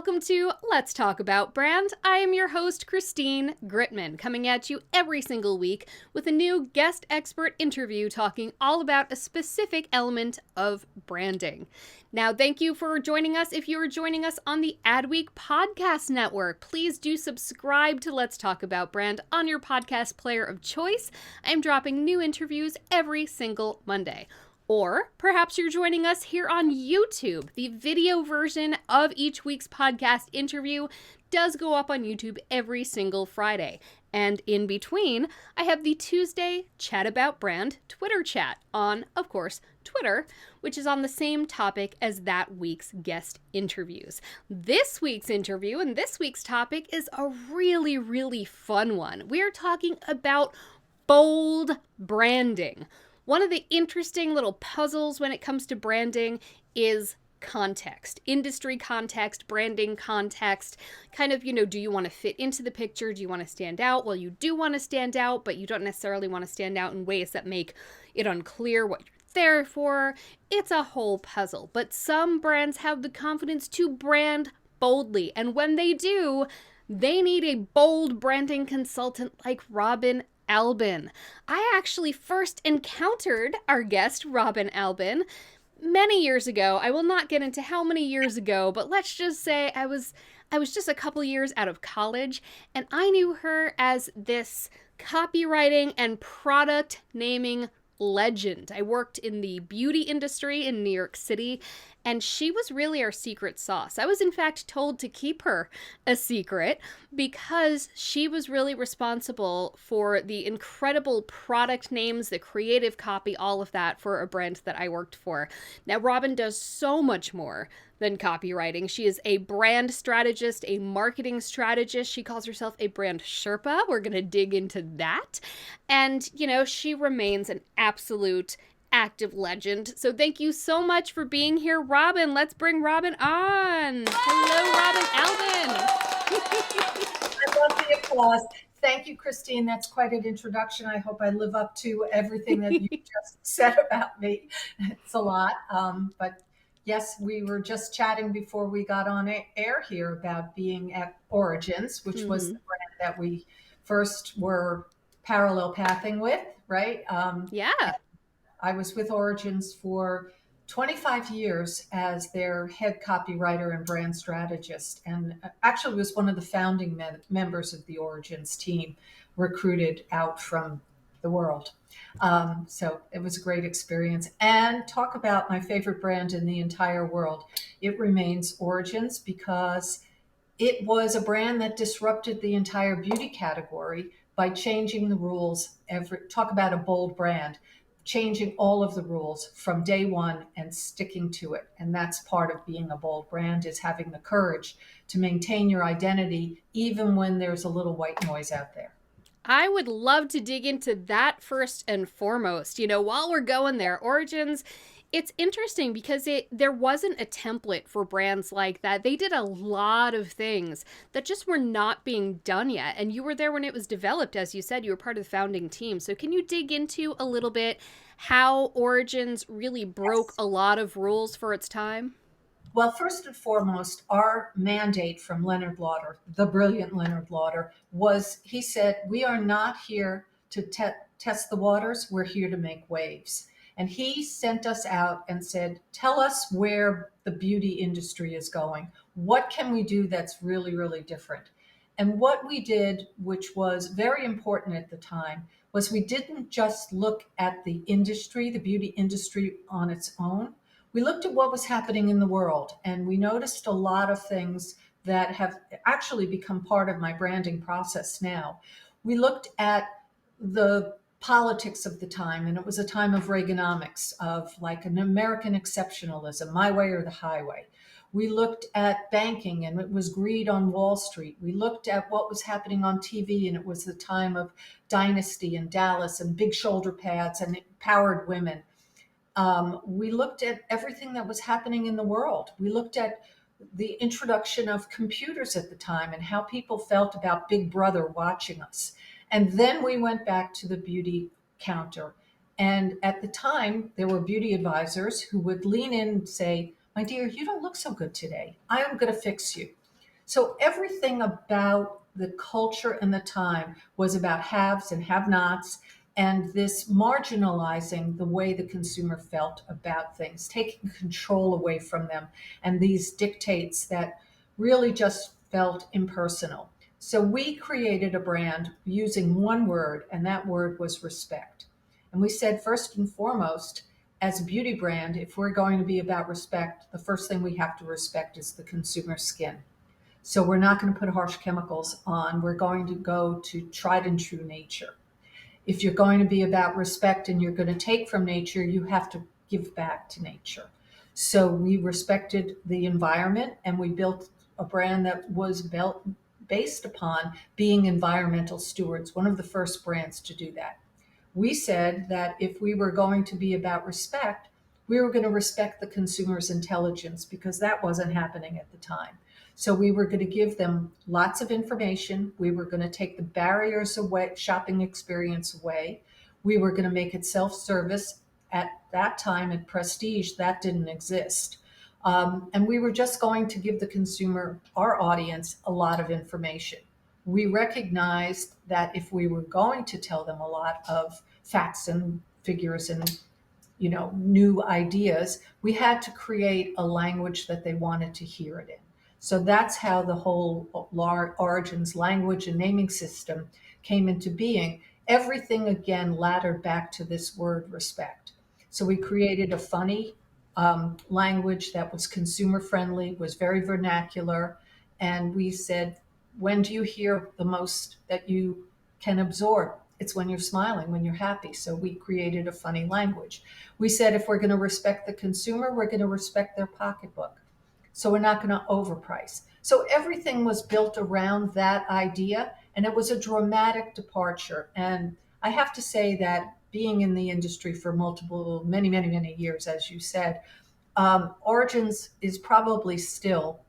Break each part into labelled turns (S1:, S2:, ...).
S1: welcome to Let's Talk About Brand. I am your host, Christine Gritmon, coming at you every single week with a new guest expert interview talking all about a specific element of branding. Now, thank you for joining us. If you are joining us on the Adweek podcast network, please do subscribe to Let's Talk About Brand on your podcast player of choice. I'm dropping new interviews every single Monday. Or perhaps you're joining us here on YouTube. The video version of each week's podcast interview does go up on YouTube every single Friday. And in between, I have the Tuesday Chat About Brand Twitter chat on, of course, Twitter, which is on the same topic as that week's guest interviews. This week's interview and this week's topic is a really, really fun one. We are talking about bold branding. One of the interesting little puzzles when it comes to branding is context, industry context, branding context, kind of, do you want to fit into the picture? Do you want to stand out? Well, you do want to stand out, but you don't necessarily want to stand out in ways that make it unclear what you're there for. It's a whole puzzle, but some brands have the confidence to brand boldly, and when they do, they need a bold branding consultant like Albin. I actually first encountered our guest, Albin, many years ago. I will not get into how many years ago, but let's just say I was just a couple years out of college, and I knew her as this copywriting and product naming legend. I worked in the beauty industry in New York City, and she was really our secret sauce. I was in fact told to keep her a secret because she was really responsible for the incredible product names, the creative copy, all of that for a brand that I worked for. Now, Robin does so much more than copywriting. She is a brand strategist, a marketing strategist. She calls herself a brand Sherpa. We're going to dig into that. And, she remains an absolute active legend. So thank you so much for being here, Robin. Let's bring Robin on. Hello, Albin.
S2: I love the applause. Thank you, Christine. That's quite an introduction. I hope I live up to everything that you just said about me. It's a lot. But yes, we were just chatting before we got on air here about being at Origins, which was the brand that we first were parallel pathing with, right?
S1: Yeah.
S2: I was with Origins for 25 years as their head copywriter and brand strategist, and actually was one of the founding members of the Origins team, recruited out from the world. So it was a great experience. And talk about my favorite brand in the entire world. It remains Origins because it was a brand that disrupted the entire beauty category by changing the rules. Talk about a bold brand, changing all of the rules from day one and sticking to it. And that's part of being a bold brand, is having the courage to maintain your identity even when there's a little white noise out there.
S1: I would love to dig into that first and foremost. While we're going there, Origins, it's interesting because there wasn't a template for brands like that. They did a lot of things that just were not being done yet. And you were there when it was developed. As you said, you were part of the founding team. So can you dig into a little bit how Origins really broke a lot of rules for its time?
S2: Well, first and foremost, our mandate from Leonard Lauder, the brilliant Leonard Lauder, was, he said, we are not here to test the waters. We're here to make waves. And he sent us out and said, tell us where the beauty industry is going. What can we do that's really, really different? And what we did, which was very important at the time, was we didn't just look at the industry, the beauty industry on its own. We looked at what was happening in the world, and we noticed a lot of things that have actually become part of my branding process now. We looked at the politics of the time, and it was a time of Reaganomics, of like an American exceptionalism, my way or the highway. We looked at banking, and it was greed on Wall Street. We looked at what was happening on TV, and it was the time of Dynasty and Dallas and big shoulder pads and empowered women. We looked at everything that was happening in the world. We looked at the introduction of computers at the time and how people felt about Big Brother watching us. And then we went back to the beauty counter. And at the time, there were beauty advisors who would lean in and say, my dear, you don't look so good today. I am going to fix you. So everything about the culture and the time was about haves and have-nots, and this marginalizing the way the consumer felt about things, taking control away from them, and these dictates that really just felt impersonal. So we created a brand using one word, and that word was respect. And we said, first and foremost, as a beauty brand, if we're going to be about respect, the first thing we have to respect is the consumer skin. So we're not going to put harsh chemicals on. We're going to go to tried and true nature. If you're going to be about respect and you're going to take from nature, you have to give back to nature. So we respected the environment and we built a brand that was built based upon being environmental stewards, one of the first brands to do that. We said that if we were going to be about respect, we were going to respect the consumer's intelligence because that wasn't happening at the time. So we were going to give them lots of information. We were going to take the barriers away, shopping experience away. We were going to make it self-service. At that time at Prestige, that didn't exist. And we were just going to give the consumer, our audience, a lot of information. We recognized that if we were going to tell them a lot of facts and figures and new ideas, we had to create a language that they wanted to hear it in. So that's how the whole origins language and naming system came into being. Everything again laddered back to this word respect. So we created a funny language that was consumer friendly, was very vernacular, and we said, when do you hear the most that you can absorb? It's when you're smiling, when you're happy. So we created a funny language. We said if we're going to respect the consumer, we're going to respect their pocketbook. So we're not going to overprice. So everything was built around that idea, and it was a dramatic departure. And I have to say that being in the industry for many years, as you said, Origins is probably still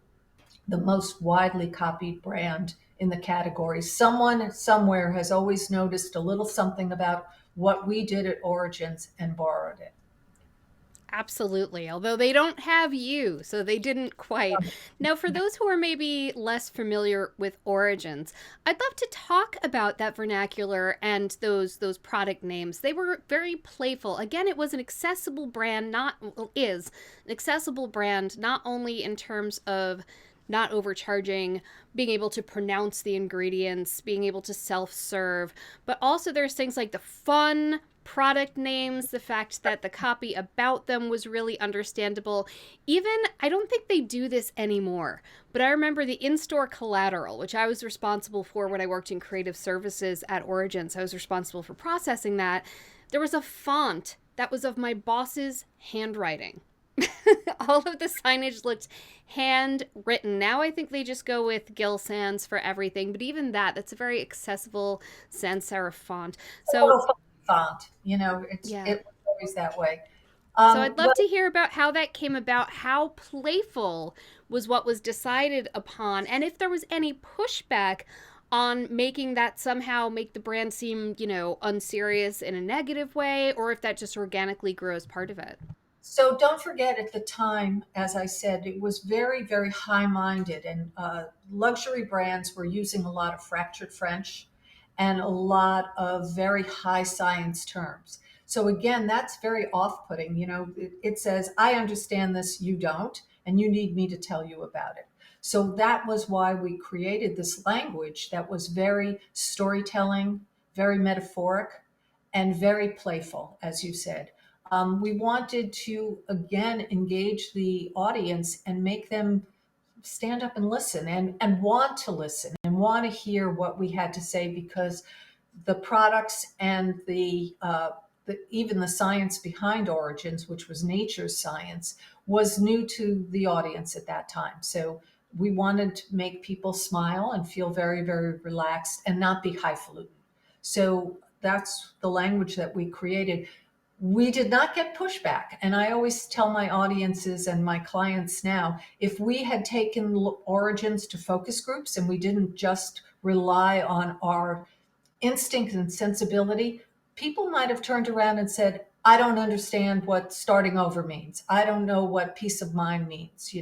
S2: the most widely copied brand in the category. Someone somewhere has always noticed a little something about what we did at Origins and borrowed it.
S1: Absolutely. Although they don't have you, so they didn't quite. Now, for those who are maybe less familiar with Origins, I'd love to talk about that vernacular and those product names. They were very playful. Again, it was an accessible brand, not well, is an accessible brand, not only in terms of not overcharging, being able to pronounce the ingredients, being able to self-serve, but also there's things like the fun product names, the fact that the copy about them was really understandable. Even, I don't think they do this anymore, but I remember the in-store collateral, which I was responsible for when I worked in creative services at Origins. I was responsible for processing that. There was a font that was of my boss's handwriting. All of the signage looked handwritten. Now I think they just go with Gill Sans for everything, but even that's a very accessible sans serif font.
S2: A
S1: So
S2: little font,
S1: yeah.
S2: it was always that way.
S1: So I'd love
S2: But
S1: to hear about how that came about, how playful was what was decided upon, and if there was any pushback on making that somehow make the brand seem, unserious in a negative way, or if that just organically grew as part of it.
S2: So don't forget at the time, as I said, it was very high minded, and luxury brands were using a lot of fractured French and a lot of very high science terms. So again, that's very off putting. It says, I understand this, you don't, and you need me to tell you about it. So that was why we created this language that was very storytelling, very metaphoric, and very playful, as you said. We wanted to again engage the audience and make them stand up and listen and want to listen and want to hear what we had to say, because the products and even the science behind Origins, which was nature's science, was new to the audience at that time. So we wanted to make people smile and feel very relaxed and not be highfalutin. So that's the language that we created. We did not get pushback. And I always tell my audiences and my clients now, if we had taken Origins to focus groups and we didn't just rely on our instinct and sensibility, people might have turned around and said, I don't understand what starting over means. I don't know what peace of mind means,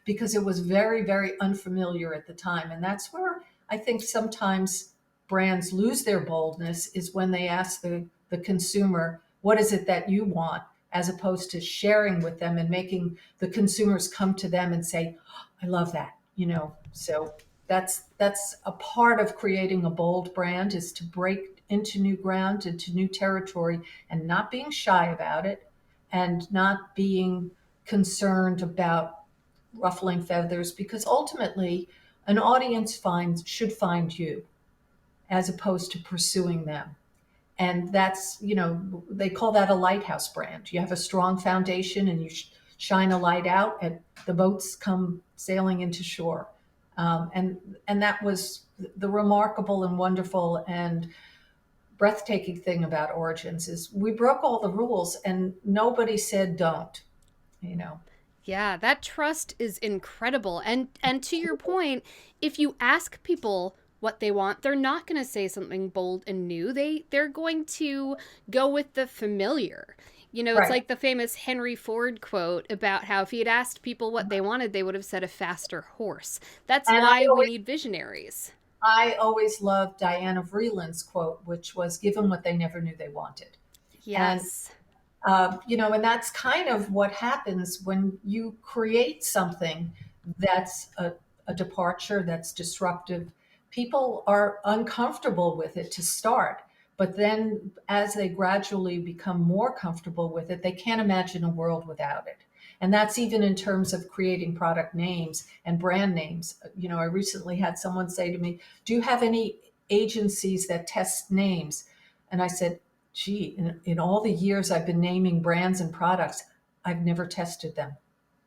S2: because it was very, very unfamiliar at the time. And that's where I think sometimes brands lose their boldness is when they ask the consumer, what is it that you want? As opposed to sharing with them and making the consumers come to them and say, "Oh, I love that." So that's a part of creating a bold brand is to break into new ground, into new territory, and not being shy about it and not being concerned about ruffling feathers, because ultimately an audience should find you as opposed to pursuing them. And that's, they call that a lighthouse brand. You have a strong foundation and you shine a light out and the boats come sailing into shore. And that was the remarkable and wonderful and breathtaking thing about Origins is we broke all the rules and nobody said don't, you know.
S1: Yeah, that trust is incredible. And to your point, if you ask people what they want, they're not going to say something bold and new. They're going to go with the familiar. It's
S2: Right.
S1: like the famous Henry Ford quote about how if he had asked people what they wanted, they would have said a faster horse. That's
S2: And I
S1: why we
S2: always
S1: need visionaries.
S2: I always loved Diana Vreeland's quote, which was give them what they never knew they wanted. And
S1: Yes.
S2: and that's kind of what happens when you create something that's a departure, that's disruptive. People are uncomfortable with it to start, but then as they gradually become more comfortable with it, they can't imagine a world without it. And that's even in terms of creating product names and brand names. I recently had someone say to me, "Do you have any agencies that test names?" And I said, "Gee, in all the years I've been naming brands and products, I've never tested them."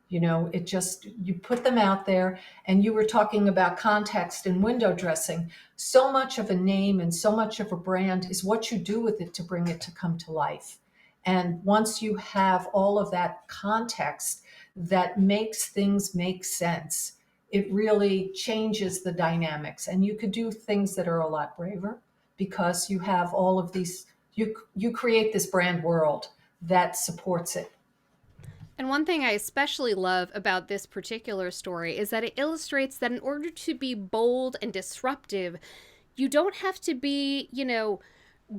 S2: It just, you put them out there. And you were talking about context and window dressing. So much of a name and so much of a brand is what you do with it to bring it to come to life. And once you have all of that context that makes things make sense, it really changes the dynamics. And you could do things that are a lot braver because you have all of these, you create this brand world that supports it.
S1: And one thing I especially love about this particular story is that it illustrates that in order to be bold and disruptive, you don't have to be,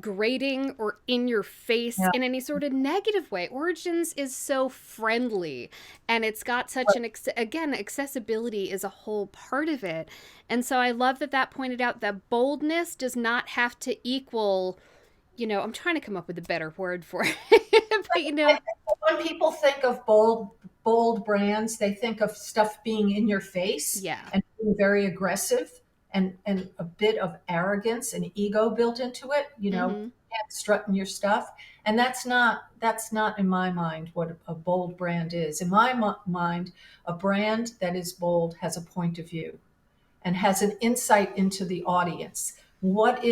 S1: grating or in your face
S2: Yeah.
S1: in any sort of negative way. Origins is so friendly and it's got such again, accessibility is a whole part of it. And so I love that pointed out that boldness does not have to equal, I'm trying to come up with a better word for it. But
S2: I think when people think of bold brands, they think of stuff being in your face
S1: yeah.
S2: and being very aggressive and a bit of arrogance and ego built into it,
S1: Mhm.
S2: strutting your stuff. And that's not in my mind what a bold brand is. In my mind, a brand that is bold has a point of view and has an insight into the audience. What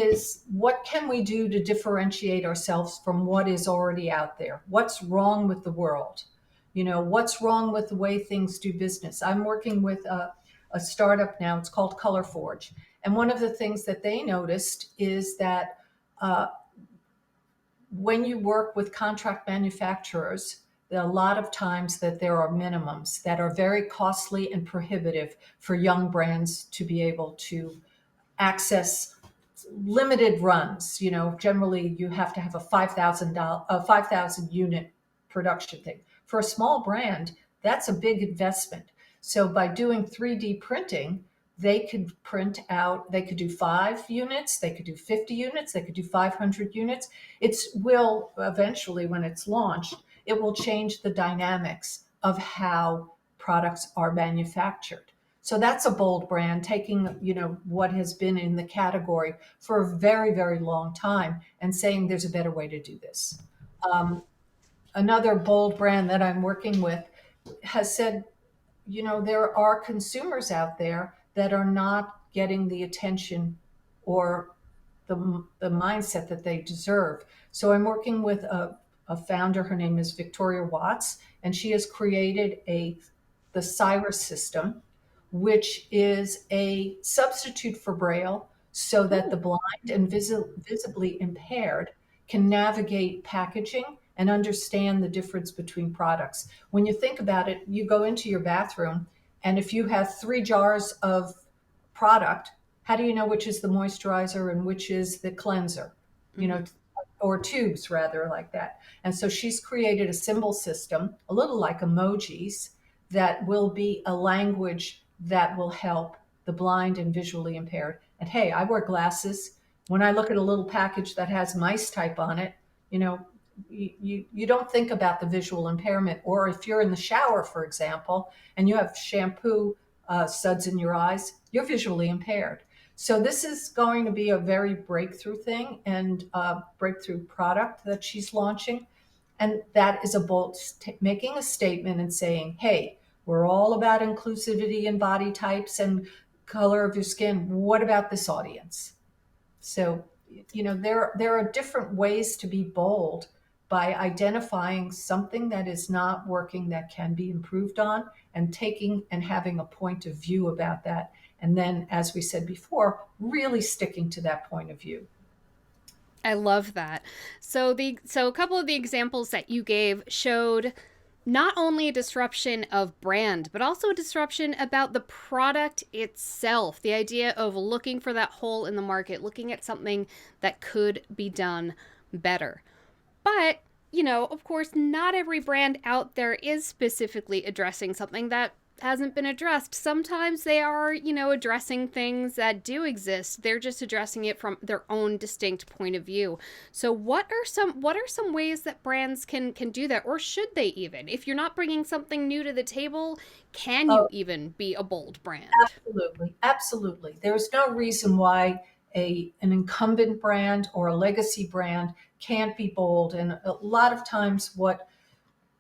S2: can we do to differentiate ourselves from what is already out there? What's wrong with the world? What's wrong with the way things do business? I'm working with a startup now. It's called Color Forge. And one of the things that they noticed is that uh, when you work with contract manufacturers, there are a lot of times that there are minimums that are very costly and prohibitive for young brands to be able to access limited runs. Generally you have to have a $5,000 unit production thing. For a small brand, that's a big investment. So by doing 3D printing, they could do 5 units, they could do 50 units, they could do 500 units. It's will eventually, when it's launched, it will change the dynamics of how products are manufactured. So that's a bold brand taking, what has been in the category for a very, very long time and saying there's a better way to do this. Um, Another bold brand that I'm working with has said, there are consumers out there that are not getting the attention or the mindset that they deserve. So I'm working with a founder. Her name is Victoria Watts, and she has created the Cyrus system, which is a substitute for Braille so that the
S1: Ooh.
S2: blind and visibly impaired can navigate packaging and understand the difference between products. When you think about it, you go into your bathroom, and if you have 3 jars of product, how do you know which is the moisturizer and which is the cleanser? You
S1: Mm-hmm.
S2: know, or tubes rather, like that. And so she's created a symbol system, a little like emojis, that will be a language that will help the blind and visually impaired. And hey, I wear glasses. When I look at a little package that has mice type on it, you know, you don't think about the visual impairment. Or if you're in the shower, for example, and you have shampoo suds in your eyes, you're visually impaired. So this is going to be a very breakthrough thing and a breakthrough product that she's launching. And that is a bold making a statement and saying, hey, we're all about inclusivity and body types and color of your skin. What about this audience? So, there are different ways to be bold by identifying something that is not working that can be improved on, and taking and having a point of view about that. And then, as we said before, really sticking to that point of view.
S1: I love that. So a couple of the examples that you gave showed not only a disruption of brand, but also a disruption about the product itself. The idea of looking for that hole in the market, looking at something that could be done better. But, of course, not every brand out there is specifically addressing something that hasn't been addressed. Sometimes they are, addressing things that do exist. They're just addressing it from their own distinct point of view. So what are some ways that brands can do that, or should they even? If you're not bringing something new to the table, can you
S2: Oh,
S1: even be a bold brand?
S2: absolutely. Absolutely. There's no reason why an incumbent brand or a legacy brand can't be bold. And a lot of times, what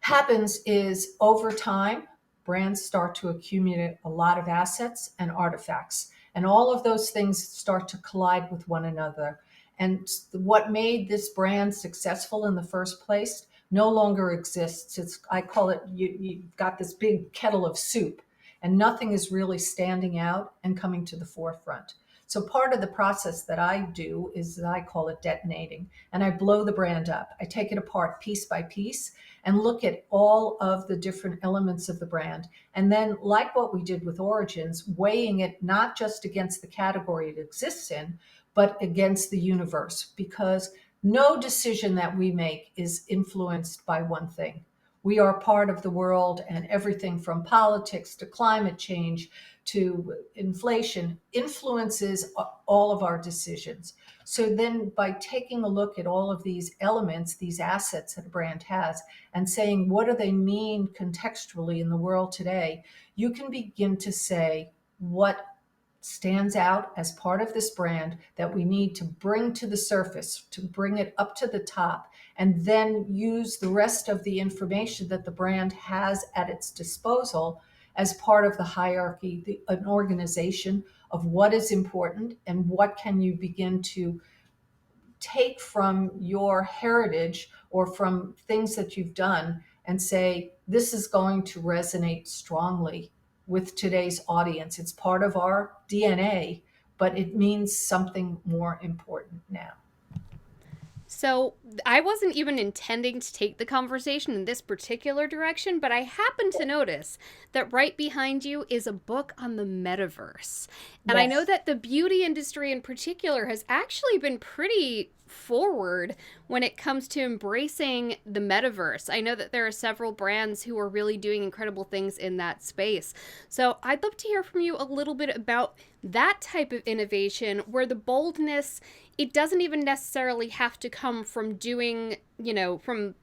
S2: happens is over time, brands start to accumulate a lot of assets and artifacts, and all of those things start to collide with one another. And what made this brand successful in the first place no longer exists. I call it, you've got this big kettle of soup, and nothing is really standing out and coming to the forefront. So part of the process that I do is that I call it detonating, and I blow the brand up. I take it apart piece by piece and look at all of the different elements of the brand. And then, like what we did with Origins, weighing it not just against the category it exists in, but against the universe, because no decision that we make is influenced by one thing. We are part of the world, and everything from politics to climate change to inflation influences all of our decisions. So then, by taking a look at all of these elements, these assets that a brand has, and saying, what do they mean contextually in the world today, you can begin to say what stands out as part of this brand that we need to bring to the surface, to bring it up to the top, and then use the rest of the information that the brand has at its disposal as part of the hierarchy, an organization of what is important and what can you begin to take from your heritage or from things that you've done and say, this is going to resonate strongly with today's audience. It's part of our DNA, but it means something more important now.
S1: So I wasn't even intending to take the conversation in this particular direction, but I happened to notice that right behind you is a book on the metaverse. And I know
S2: Yes.
S1: that the beauty industry in particular has actually been pretty forward when it comes to embracing the metaverse. I know that there are several brands who are really doing incredible things in that space. So I'd love to hear from you a little bit about that type of innovation where the boldness, it doesn't even necessarily have to come from doing, from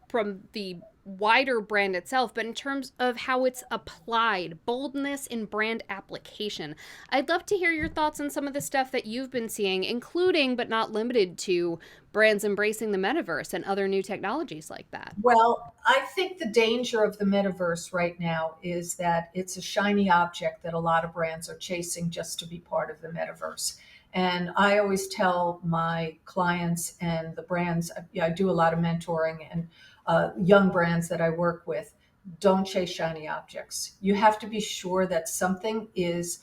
S1: the wider brand itself, but in terms of how it's applied, boldness in brand application. I'd love to hear your thoughts on some of the stuff that you've been seeing, including but not limited to brands embracing the metaverse and other new technologies like that.
S2: Well, I think the danger of the metaverse right now is that it's a shiny object that a lot of brands are chasing just to be part of the metaverse. And I always tell my clients and the brands, I do a lot of mentoring, and young brands that I work with, don't chase shiny objects. You have to be sure that something is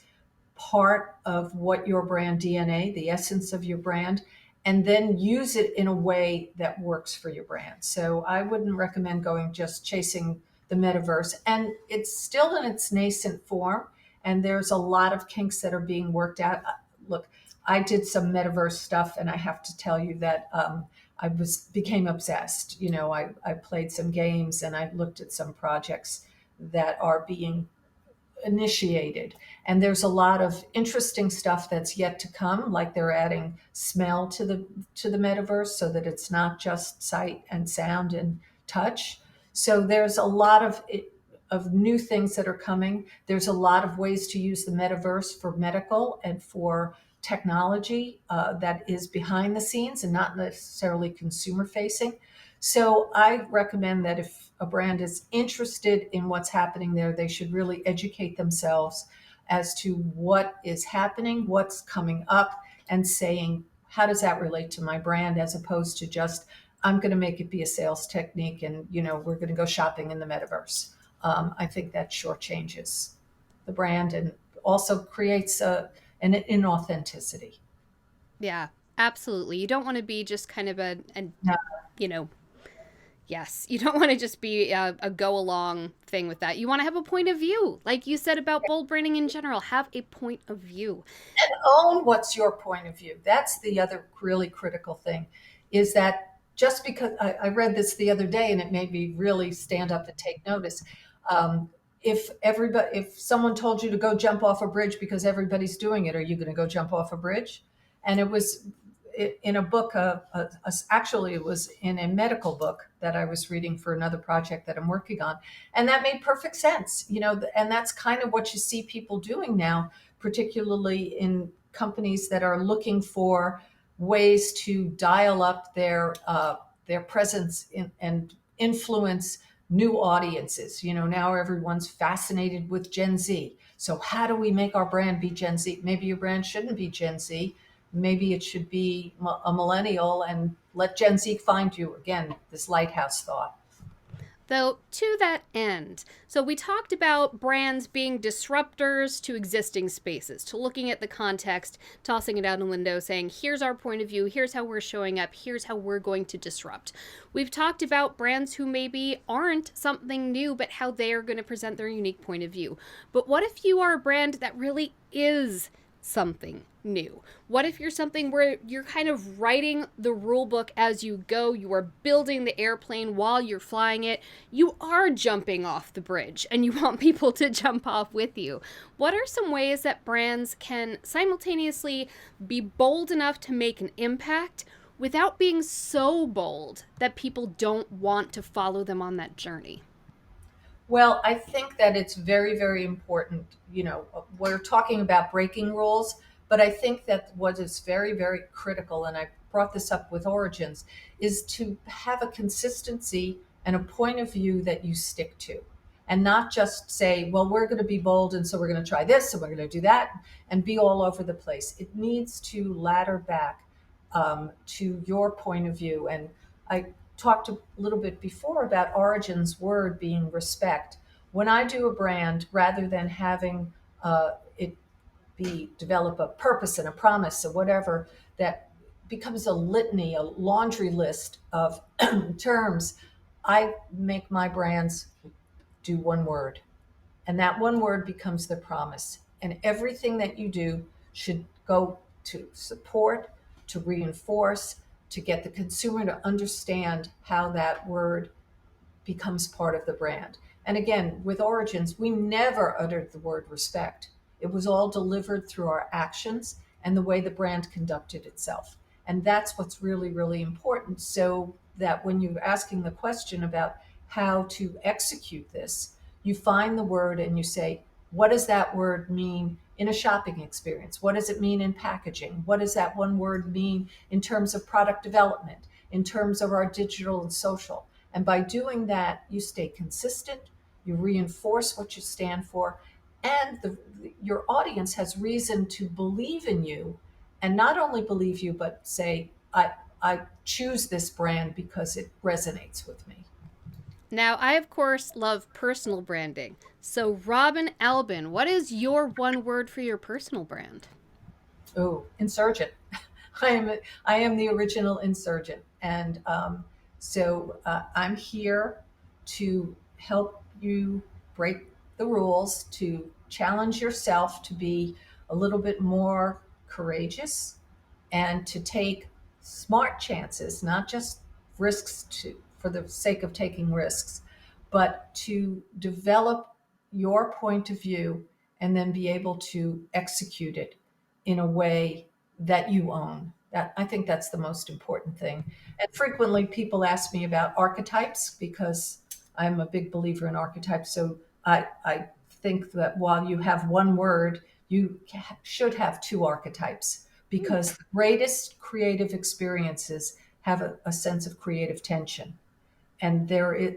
S2: part of what your brand DNA, the essence of your brand, and then use it in a way that works for your brand. So I wouldn't recommend going just chasing the metaverse. And it's still in its nascent form, and there's a lot of kinks that are being worked out. Look, I did some metaverse stuff, and I have to tell you that I became obsessed. You know, I played some games and I looked at some projects that are being initiated, and there's a lot of interesting stuff that's yet to come, like they're adding smell to the metaverse so that it's not just sight and sound and touch. So there's a lot of new things that are coming. There's a lot of ways to use the metaverse for medical and for technology that is behind the scenes and not necessarily consumer facing. So I recommend that if a brand is interested in what's happening there, they should really educate themselves as to what is happening, what's coming up, and saying, how does that relate to my brand, as opposed to just, I'm going to make it be a sales technique and, you know, we're going to go shopping in the metaverse. I think that shortchanges the brand and also creates an inauthenticity.
S1: Yeah, absolutely. You don't want to be just kind of a
S2: Now,
S1: you know, yes, you don't want to just be a go along thing with that. You want to have a point of view. Like you said about bold branding in general, have a point of view.
S2: own what's your point of view. That's the other really critical thing, is that just because I read this the other day and it made me really stand up and take notice. Um, if someone told you to go jump off a bridge because everybody's doing it, are you going to go jump off a bridge? And it was in a book, actually, it was in a medical book that I was reading for another project that I'm working on. And that made perfect sense, you know, and that's kind of what you see people doing now, particularly in companies that are looking for ways to dial up their presence and influence new audiences. You know, now everyone's fascinated with Gen Z. So how do we make our brand be Gen Z? Maybe your brand shouldn't be Gen Z. Maybe it should be a millennial, and let Gen Z find you. Again, this lighthouse thought.
S1: Though, to that end, so we talked about brands being disruptors to existing spaces, to looking at the context, tossing it out a window, saying, here's our point of view, here's how we're showing up, here's how we're going to disrupt. We've talked about brands who maybe aren't something new, but how they are going to present their unique point of view. But what if you are a brand that really is something new? What if you're something where you're kind of writing the rule book as you go? You are building the airplane while you're flying it. You are jumping off the bridge and you want people to jump off with you. What are some ways that brands can simultaneously be bold enough to make an impact without being so bold that people don't want to follow them on that journey?
S2: Well, I think that it's very, very important. You know, we're talking about breaking rules, but I think that what is very, very critical, and I brought this up with Origins, is to have a consistency and a point of view that you stick to. And not just say, well, we're going to be bold, and so we're going to try this, and we're going to do that, and be all over the place. It needs to ladder back to your point of view. And I talked a little bit before about Origin's word being respect. When I do a brand, rather than having it be develop a purpose and a promise or whatever that becomes a litany, a laundry list of terms, I make my brands do one word, and that one word becomes the promise. And everything that you do should go to support, to reinforce, to get the consumer to understand how that word becomes part of the brand. And again, with Origins, we never uttered the word respect. It was all delivered through our actions and the way the brand conducted itself. And that's what's really, really important. So that when you're asking the question about how to execute this, you find the word and you say, what does that word mean in a shopping experience? What does it mean in packaging? What does that one word mean in terms of product development, in terms of our digital and social? And by doing that, you stay consistent, you reinforce what you stand for, and your audience has reason to believe in you, and not only believe you, but say, I choose this brand because it resonates with me.
S1: Now, I of course love personal branding. So, Robin Albin, what is your one word for your personal brand?
S2: Oh, insurgent. I am the original insurgent, and I'm here to help you break the rules, to challenge yourself to be a little bit more courageous, and to take smart chances, not just risks for the sake of taking risks, but to develop your point of view and then be able to execute it in a way that you own. That, I think that's the most important thing. And frequently people ask me about archetypes because I'm a big believer in archetypes. So I think that while you have one word, you should have two archetypes, because the greatest creative experiences have a sense of creative tension. And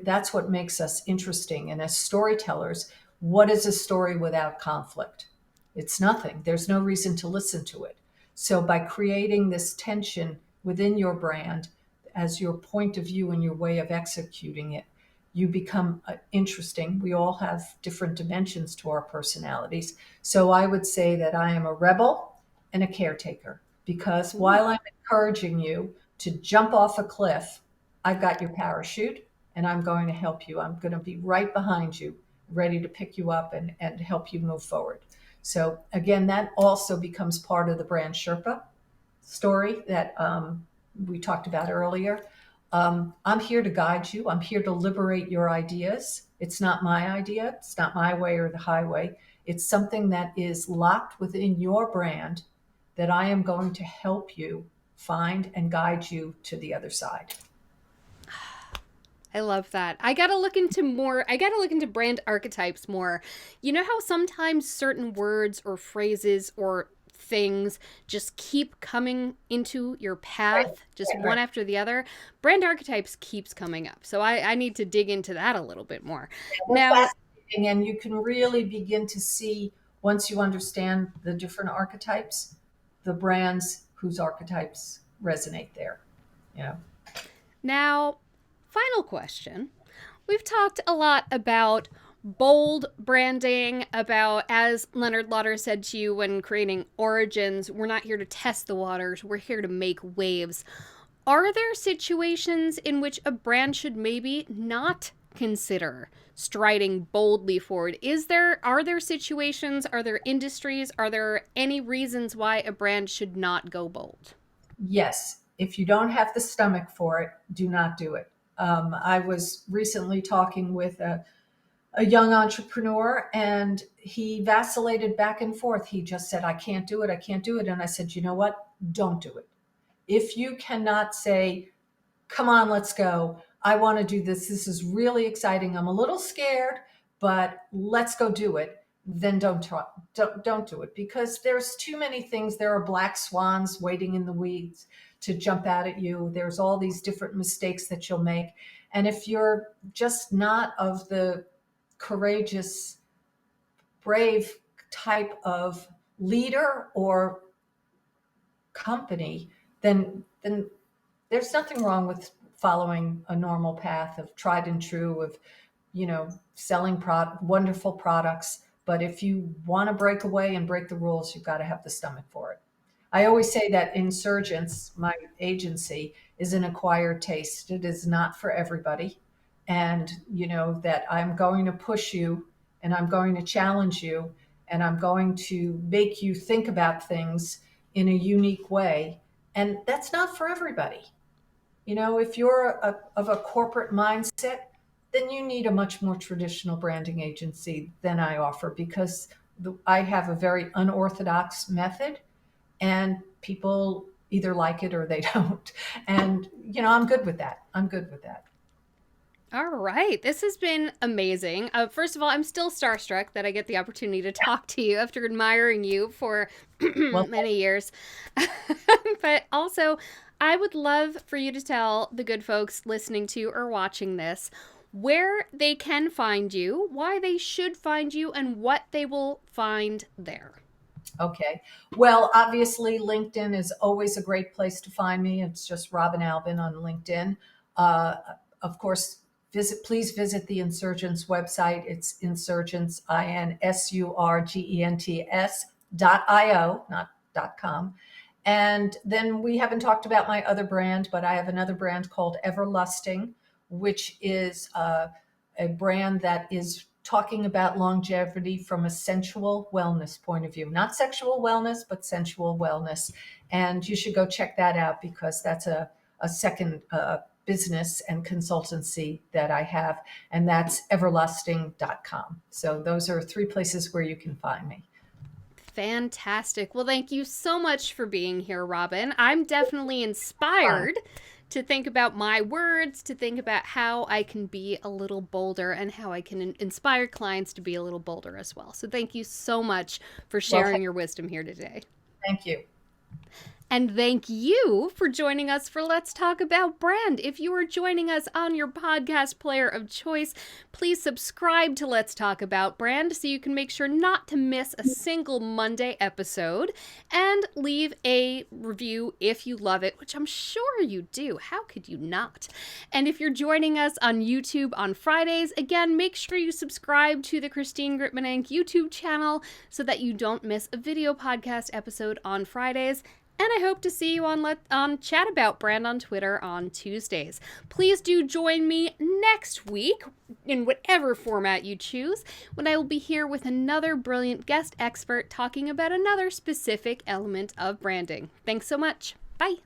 S2: that's what makes us interesting. And as storytellers, what is a story without conflict? It's nothing. There's no reason to listen to it. So by creating this tension within your brand as your point of view and your way of executing it, you become interesting. We all have different dimensions to our personalities. So I would say that I am a rebel and a caretaker, because while I'm encouraging you to jump off a cliff, I've got your parachute and I'm going to help you. I'm going to be right behind you, ready to pick you up and help you move forward. So, again, that also becomes part of the brand Sherpa story that we talked about earlier. I'm here to guide you. I'm here to liberate your ideas. It's not my idea. It's not my way or the highway. It's something that is locked within your brand that I am going to help you find and guide you to the other side.
S1: I love that. I gotta look into more. I gotta look into brand archetypes more. You know how sometimes certain words or phrases or things just keep coming into your path, just one after the other? Brand archetypes keeps coming up. So I need to dig into that a little bit more. Now,
S2: Fascinating, and you can really begin to see, once you understand the different archetypes, the brands whose archetypes resonate there. You know.
S1: now, final question. We've talked a lot about bold branding, about, as Leonard Lauder said to you when creating Origins, we're not here to test the waters, we're here to make waves. Are there situations in which a brand should maybe not consider striding boldly forward? Are there situations, are there industries, are there any reasons why a brand should not go bold?
S2: Yes, if you don't have the stomach for it, do not do it. I was recently talking with a young entrepreneur, and he vacillated back and forth. He just said, I can't do it. I can't do it. And I said, you know what? Don't do it. If you cannot say, come on, let's go. I want to do this. This is really exciting. I'm a little scared, but let's go do it. Then don't try, don't do it, because there's too many things. There are black swans waiting in the weeds to jump out at you. There's all these different mistakes that you'll make. And if you're just not of the courageous, brave type of leader or company, then there's nothing wrong with following a normal path of tried and true of, selling wonderful products. But if you want to break away and break the rules, you've got to have the stomach for it. I always say that Insurgents, my agency, is an acquired taste. It is not for everybody. And, that I'm going to push you and I'm going to challenge you and I'm going to make you think about things in a unique way. And that's not for everybody. If you're of a corporate mindset, then you need a much more traditional branding agency than I offer, because I have a very unorthodox method, and people either like it or they don't. And, I'm good with that. I'm good with that.
S1: All right. This has been amazing. First of all, I'm still starstruck that I get the opportunity to talk to you after admiring you for
S2: Well,
S1: many years. But also, I would love for you to tell the good folks listening to or watching this where they can find you, why they should find you, and what they will find there.
S2: okay. Well, obviously, LinkedIn is always a great place to find me. It's just Robin Albin on LinkedIn. Uh, of course, please visit the Insurgents website. It's Insurgents, INSURGENTS .io, not .com. And then we haven't talked about my other brand, but I have another brand called Everlusting, which is a brand that is talking about longevity from a sensual wellness point of view, not sexual wellness, but sensual wellness. And you should go check that out because that's a second business and consultancy that I have, and that's everlasting.com. So those are three places where you can find me.
S1: Fantastic. Well, thank you so much for being here, Robin. I'm definitely inspired to think about my words, to think about how I can be a little bolder and how I can inspire clients to be a little bolder as well. So thank you so much for sharing your wisdom here today.
S2: Thank you.
S1: And thank you for joining us for Let's Talk About Brand. If you are joining us on your podcast player of choice, please subscribe to Let's Talk About Brand so you can make sure not to miss a single Monday episode, and leave a review if you love it, which I'm sure you do. How could you not? And if you're joining us on YouTube on Fridays, again, make sure you subscribe to the Christine Gritmon Inc. YouTube channel so that you don't miss a video podcast episode on Fridays. And I hope to see you on Chat About Brand on Twitter on Tuesdays. Please do join me next week, in whatever format you choose, when I will be here with another brilliant guest expert talking about another specific element of branding. Thanks so much. Bye.